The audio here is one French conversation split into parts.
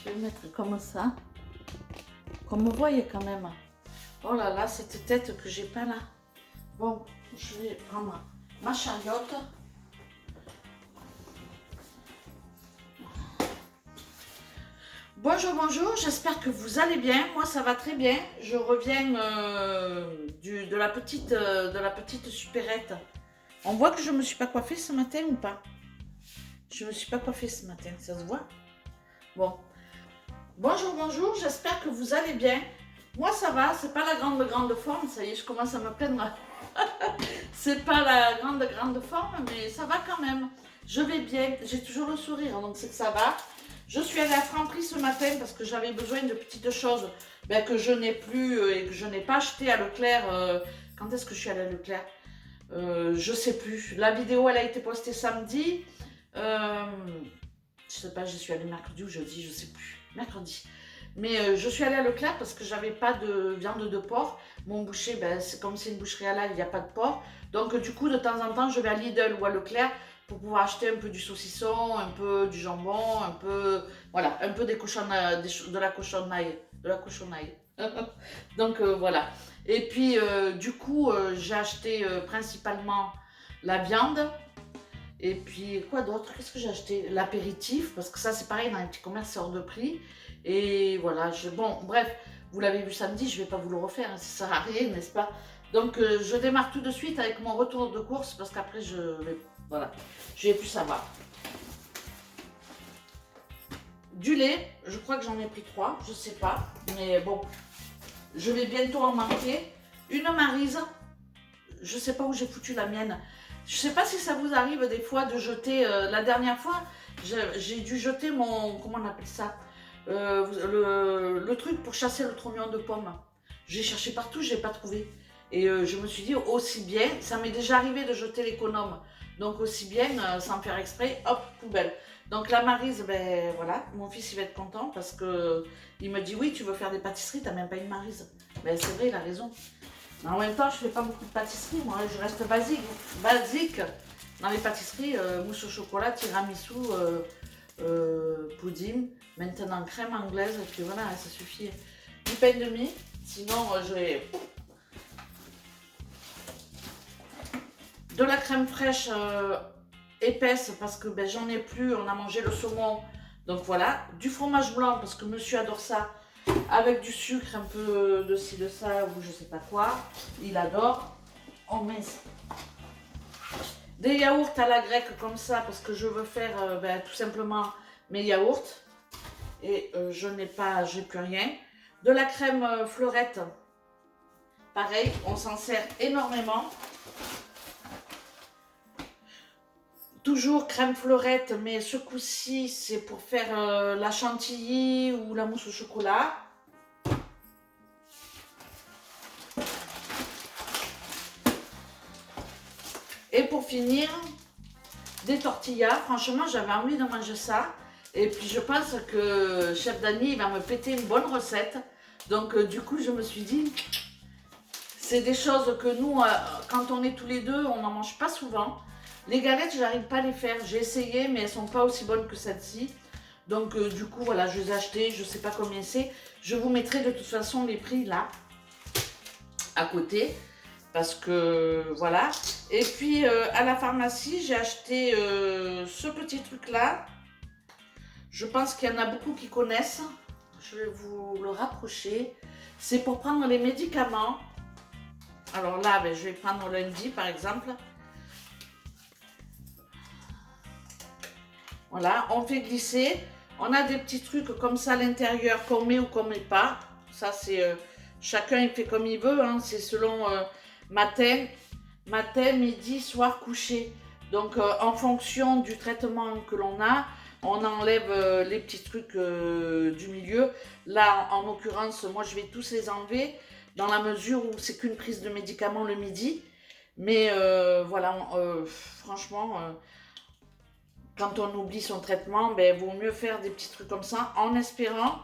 Je vais mettre comme ça. Qu'on me voie quand même. Oh là là, cette tête que j'ai pas là. Bon, je vais prendre ma chariote. Bonjour, bonjour, j'espère que vous allez bien. Moi, ça va très bien. Je reviens de la petite supérette. On voit que je me suis pas coiffée ce matin ou pas? Je me suis pas coiffée ce matin, ça se voit? Bon. Bonjour, bonjour, j'espère que vous allez bien. Moi, ça va, c'est pas la grande forme, ça y est, je commence à me plaindre. C'est pas la grande forme, mais ça va quand même. Je vais bien, j'ai toujours le sourire, donc c'est que ça va. Je suis allée à Franprix ce matin parce que j'avais besoin de petites choses que je n'ai plus et que je n'ai pas acheté à Leclerc. Quand est-ce que je suis allée à Leclerc? Je sais plus. La vidéo, elle a été postée samedi. Je sais pas, j'y suis allée mercredi ou jeudi, je sais plus. Mercredi. Mais je suis allée à Leclerc parce que j'avais pas de viande de porc. Mon boucher, c'est comme c'est une boucherie halal, il n'y a pas de porc. Donc du coup, de temps en temps, je vais à Lidl ou à Leclerc pour pouvoir acheter un peu du saucisson, un peu du jambon, un peu, voilà, un peu de la cochonnaille. De la cochonnaille. Donc voilà. Et puis du coup, j'ai acheté principalement la viande. Et puis, quoi d'autre? Qu'est-ce que j'ai acheté? L'apéritif, parce que ça, c'est pareil, dans les petits commerces, c'est hors de prix. Et voilà, bon, bref, vous l'avez vu samedi, je ne vais pas vous le refaire, hein, ça ne sert à rien, n'est-ce pas? Donc, je démarre tout de suite avec mon retour de course, parce qu'après, voilà, je vais plus savoir. Du lait, je crois que j'en ai pris 3, je sais pas, mais bon, je vais bientôt en manquer. Une Maryse, je sais pas où j'ai foutu la mienne. Je sais pas si ça vous arrive des fois de jeter. La dernière fois, j'ai dû jeter mon. Comment on appelle ça? Le truc pour chasser le trognon de pomme. J'ai cherché partout, je n'ai pas trouvé. Et je me suis dit, aussi bien, ça m'est déjà arrivé de jeter l'économe. Donc aussi bien, sans faire exprès, hop, poubelle. Donc la Maryse, ben voilà, mon fils il va être content parce que il me dit, oui, tu veux faire des pâtisseries, t'as même pas une Maryse. Ben c'est vrai, il a raison. Mais en même temps, je fais pas beaucoup de pâtisserie, moi, je reste basique dans les pâtisseries, mousse au chocolat, tiramisu, pudding, maintenant crème anglaise, et puis voilà, ça suffit. Du pain de mie, sinon je vais... De la crème fraîche épaisse, parce que j'en ai plus, on a mangé le saumon, donc voilà. Du fromage blanc, parce que monsieur adore ça, avec du sucre, un peu de ci, de ça, ou je sais pas quoi, il adore. On met des yaourts à la grecque comme ça, parce que je veux faire tout simplement mes yaourts. Et je n'ai pas, j'ai plus rien. De la crème fleurette, pareil, on s'en sert énormément. Toujours crème fleurette, mais ce coup-ci, c'est pour faire la chantilly ou la mousse au chocolat. Et pour finir, des tortillas. Franchement, j'avais envie de manger ça. Et puis je pense que Chef Dany va me péter une bonne recette. Donc du coup, je me suis dit, c'est des choses que nous, quand on est tous les deux, on n'en mange pas souvent. Les galettes, j'arrive pas à les faire. J'ai essayé, mais elles sont pas aussi bonnes que celle-ci. Donc du coup, voilà, je les ai achetées. Je sais pas combien c'est. Je vous mettrai de toute façon les prix là, à côté. Parce que voilà. Et puis à la pharmacie, j'ai acheté ce petit truc là. Je pense qu'il y en a beaucoup qui connaissent. Je vais vous le rapprocher. C'est pour prendre les médicaments. Alors là, je vais prendre lundi par exemple. Voilà, on fait glisser. On a des petits trucs comme ça à l'intérieur qu'on met ou qu'on met pas. Ça c'est chacun il fait comme il veut. Hein. C'est selon matin, midi, soir, coucher. Donc en fonction du traitement que l'on a, on enlève les petits trucs du milieu. Là, en l'occurrence, moi je vais tous les enlever dans la mesure où c'est qu'une prise de médicament le midi. Mais voilà, franchement, quand on oublie son traitement, vaut mieux faire des petits trucs comme ça en espérant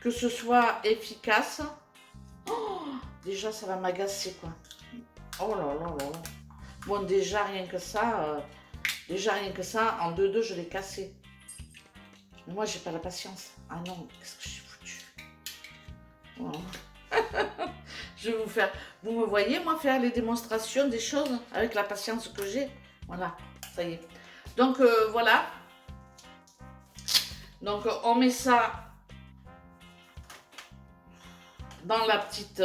que ce soit efficace. Oh, déjà, ça va m'agacer quoi. Oh là là là là. Bon, déjà rien que ça, en 2-2, je l'ai cassé. Mais moi, j'ai pas la patience. Ah non, qu'est-ce que j'ai foutu? Voilà. Je vais vous faire... Vous me voyez, moi, faire les démonstrations des choses avec la patience que j'ai. Voilà, ça y est. Donc, voilà. Donc, on met ça dans la petite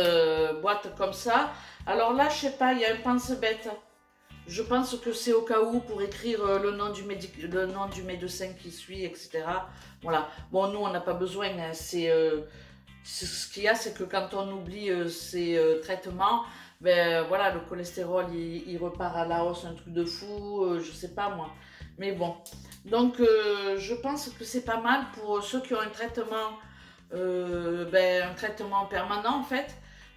boîte comme ça. Alors là, je sais pas, il y a un pense-bête. Je pense que c'est au cas où pour écrire le nom du médecin qui suit, etc. Voilà. Bon, nous, on n'a pas besoin. Hein, ce qu'il y a, c'est que quand on oublie ces traitements, ben voilà, le cholestérol, il repart à la hausse, un truc de fou, je sais pas moi. Mais bon. Donc, je pense que c'est pas mal pour ceux qui ont un traitement permanent, en fait,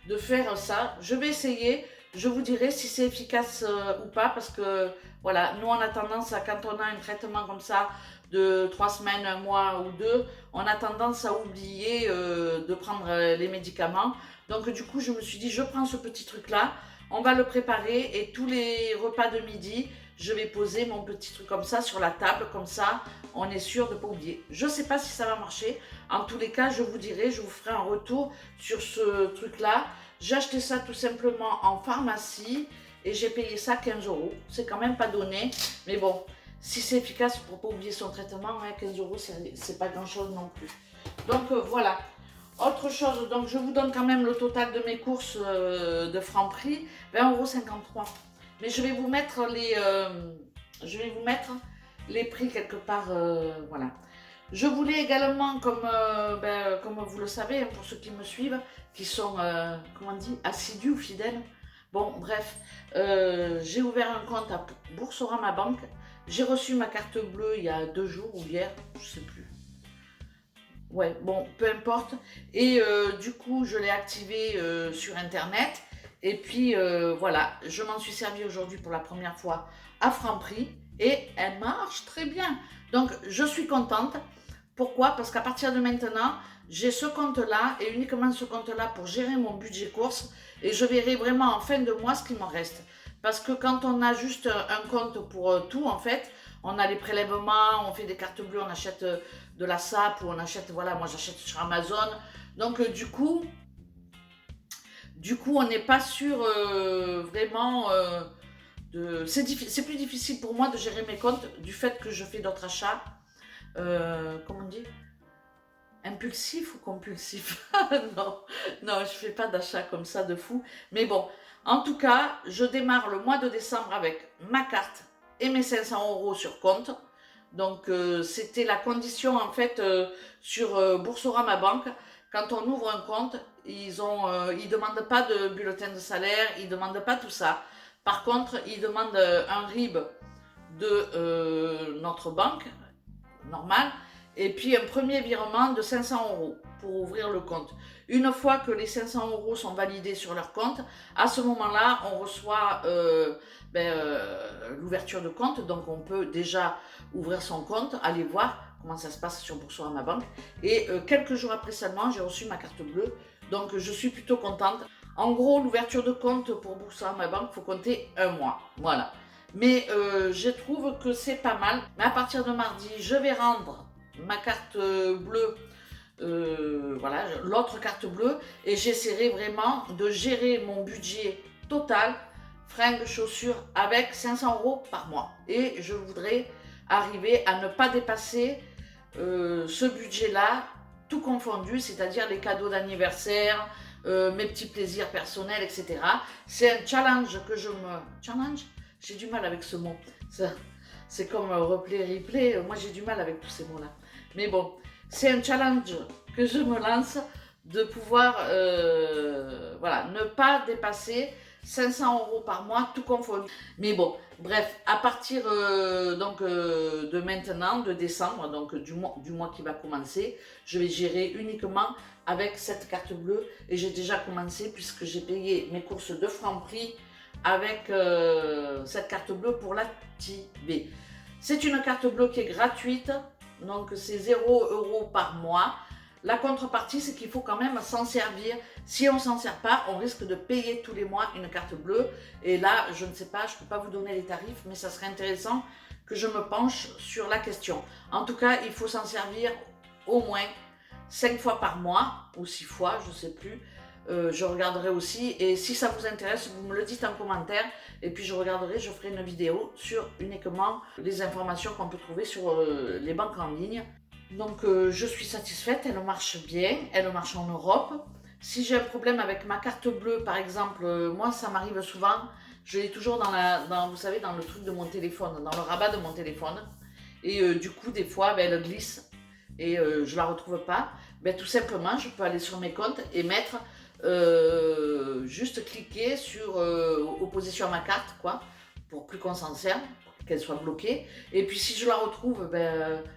de faire ça. Je vais essayer. Je vous dirai si c'est efficace ou pas, parce que voilà, nous on a tendance à, quand on a un traitement comme ça de 3 semaines, un mois ou 2, on a tendance à oublier de prendre les médicaments. Donc du coup, je me suis dit, je prends ce petit truc-là, on va le préparer et tous les repas de midi, je vais poser mon petit truc comme ça sur la table, comme ça, on est sûr de ne pas oublier. Je ne sais pas si ça va marcher. En tous les cas, je vous dirai, je vous ferai un retour sur ce truc-là. J'ai acheté ça tout simplement en pharmacie et j'ai payé ça 15 €. C'est quand même pas donné, mais bon, si c'est efficace pour ne pas oublier son traitement, hein, 15 €, c'est pas grand-chose non plus. Donc voilà. Autre chose, donc je vous donne quand même le total de mes courses de Franprix, 20,53 €. Mais je vais vous mettre les prix quelque part, voilà. Je voulais également, comme vous le savez, hein, pour ceux qui me suivent, qui sont, comment on dit, assidus ou fidèles. Bon, bref, j'ai ouvert un compte à Boursorama Banque. J'ai reçu ma carte bleue il y a 2 jours ou hier, je sais plus. Ouais, bon, peu importe. Et du coup, je l'ai activée sur Internet. Et puis, voilà, je m'en suis servi aujourd'hui pour la première fois à Franprix. Et elle marche très bien. Donc, je suis contente. Pourquoi? Parce qu'à partir de maintenant, j'ai ce compte-là et uniquement ce compte-là pour gérer mon budget course et je verrai vraiment en fin de mois ce qu'il m'en reste. Parce que quand on a juste un compte pour tout, en fait, on a les prélèvements, on fait des cartes bleues, on achète de la SAP ou on achète, voilà, moi j'achète sur Amazon. Donc du coup, on n'est pas sûr vraiment c'est plus difficile pour moi de gérer mes comptes du fait que je fais d'autres achats. Comment on dit? Impulsif ou compulsif? Non, non, je fais pas d'achat comme ça de fou. Mais bon, en tout cas, je démarre le mois de décembre avec ma carte et mes 500 € sur compte. Donc, c'était la condition en fait sur Boursorama Banque. Quand on ouvre un compte, ils demandent pas de bulletin de salaire, ils demandent pas tout ça. Par contre, ils demandent un RIB de notre banque normale et puis un premier virement de 500 € pour ouvrir le compte. Une fois que les 500 € sont validés sur leur compte, à ce moment-là, on reçoit l'ouverture de compte. Donc, on peut déjà ouvrir son compte, aller voir comment ça se passe sur Boursorama Banque. Et quelques jours après seulement, j'ai reçu ma carte bleue. Donc, je suis plutôt contente. En gros, l'ouverture de compte pour Boursorama Banque, il faut compter un mois. Voilà. Mais je trouve que c'est pas mal. Mais à partir de mardi, je vais rendre ma carte bleue, voilà, l'autre carte bleue, et j'essaierai vraiment de gérer mon budget total, fringues, chaussures, avec 500 € par mois. Et je voudrais arriver à ne pas dépasser ce budget-là, tout confondu, c'est-à-dire les cadeaux d'anniversaire, mes petits plaisirs personnels, etc. C'est un challenge que je me... Challenge? J'ai du mal avec ce mot. C'est comme replay. Moi, j'ai du mal avec tous ces mots-là. Mais bon, c'est un challenge que je me lance de pouvoir voilà, ne pas dépasser 500 € par mois, tout confondu. Mais bon, bref, à partir de maintenant, de décembre, donc du mois qui va commencer, je vais gérer uniquement avec cette carte bleue. Et j'ai déjà commencé puisque j'ai payé mes courses de Franprix avec cette carte bleue pour l'activer. C'est une carte bleue qui est gratuite, donc c'est 0 € par mois. La contrepartie, c'est qu'il faut quand même s'en servir. Si on ne s'en sert pas, on risque de payer tous les mois une carte bleue. Et là, je ne sais pas, je ne peux pas vous donner les tarifs, mais ça serait intéressant que je me penche sur la question. En tout cas, il faut s'en servir au moins 5 fois par mois, ou 6 fois, je ne sais plus. Je regarderai aussi, et si ça vous intéresse, vous me le dites en commentaire, et puis je regarderai, je ferai une vidéo sur uniquement les informations qu'on peut trouver sur les banques en ligne. Donc je suis satisfaite, elle marche bien, elle marche en Europe. Si j'ai un problème avec ma carte bleue, par exemple, moi ça m'arrive souvent, je l'ai toujours vous savez, dans le truc de mon téléphone, dans le rabat de mon téléphone, et du coup des fois ben, elle glisse, et je la retrouve pas. Ben, tout simplement, je peux aller sur mes comptes et mettre juste cliquer sur opposition à ma carte, quoi, pour plus qu'on s'en serve, pour qu'elle soit bloquée. Et puis si je la retrouve,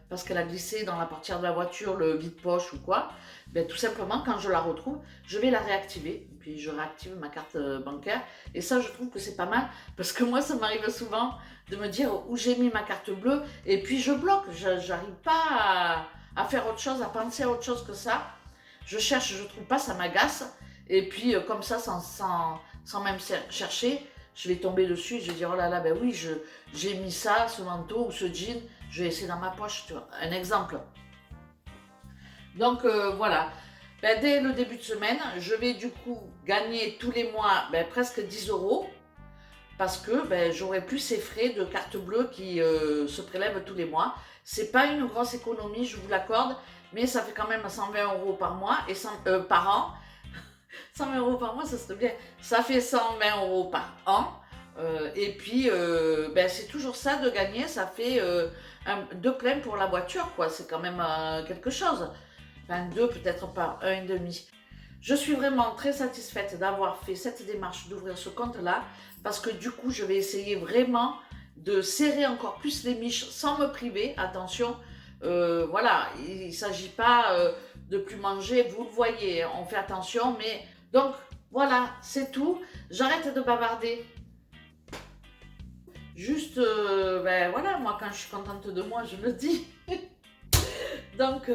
parce qu'elle a glissé dans la portière de la voiture, le vide-poche ou quoi, tout simplement, quand je la retrouve, je vais la réactiver. Et puis je réactive ma carte bancaire. Et ça, je trouve que c'est pas mal, parce que moi, ça m'arrive souvent de me dire où j'ai mis ma carte bleue, et puis je bloque. J'arrive pas à faire autre chose, à penser à autre chose que ça. Je cherche, je trouve pas, ça m'agace. Et puis comme ça, sans même chercher, je vais tomber dessus et je vais dire, oh là là, ben oui, j'ai mis ça, ce manteau ou ce jean, je vais essayer dans ma poche, tu vois, un exemple. Donc voilà, dès le début de semaine, je vais du coup gagner tous les mois presque 10 euros, parce que j'aurai plus ces frais de carte bleue qui se prélèvent tous les mois. C'est pas une grosse économie, je vous l'accorde, mais ça fait quand même 120 euros par mois et par an. 120 euros par mois, ça serait bien. Ça fait 120 euros par an. Et puis, c'est toujours ça de gagner. Ça fait 2 pleins pour la voiture, quoi. C'est quand même quelque chose. Enfin, 2 peut-être pas, 1,5. Je suis vraiment très satisfaite d'avoir fait cette démarche d'ouvrir ce compte-là, parce que du coup, je vais essayer vraiment de serrer encore plus les miches sans me priver. Attention, voilà, il ne s'agit pas de plus manger, vous le voyez, on fait attention, mais donc voilà, c'est tout. J'arrête de bavarder. Juste, voilà, moi quand je suis contente de moi, je le dis. Donc,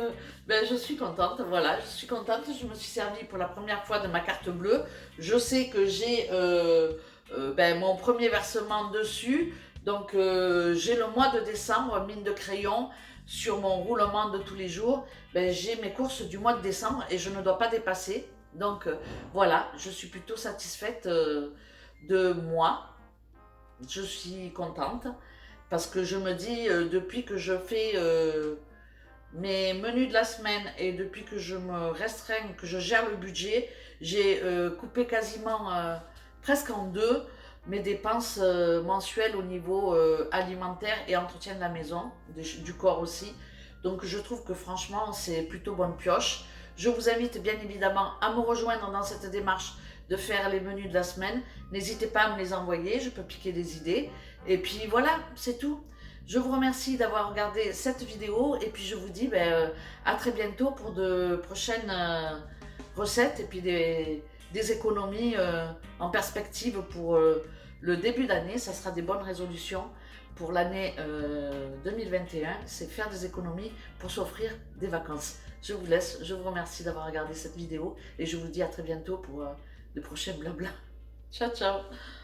je suis contente, voilà, je suis contente. Je me suis servie pour la première fois de ma carte bleue. Je sais que j'ai mon premier versement dessus. Donc, j'ai le mois de décembre, mine de crayon, sur mon roulement de tous les jours. J'ai mes courses du mois de décembre et je ne dois pas dépasser. Donc, voilà, je suis plutôt satisfaite de moi. Je suis contente parce que je me dis, depuis que je fais mes menus de la semaine et depuis que je me restreins, que je gère le budget, j'ai coupé quasiment presque en deux mes dépenses mensuelles au niveau alimentaire et entretien de la maison, du corps aussi. Donc je trouve que franchement c'est plutôt bonne pioche. Je vous invite bien évidemment à me rejoindre dans cette démarche de faire les menus de la semaine. N'hésitez pas à me les envoyer, je peux piquer des idées. Et puis voilà, c'est tout. Je vous remercie d'avoir regardé cette vidéo et puis je vous dis à très bientôt pour de prochaines recettes et puis des économies en perspective pour le début d'année. Ça sera des bonnes résolutions pour l'année 2021, c'est faire des économies pour s'offrir des vacances. Je vous laisse, je vous remercie d'avoir regardé cette vidéo et je vous dis à très bientôt pour de prochains blabla. Ciao, ciao!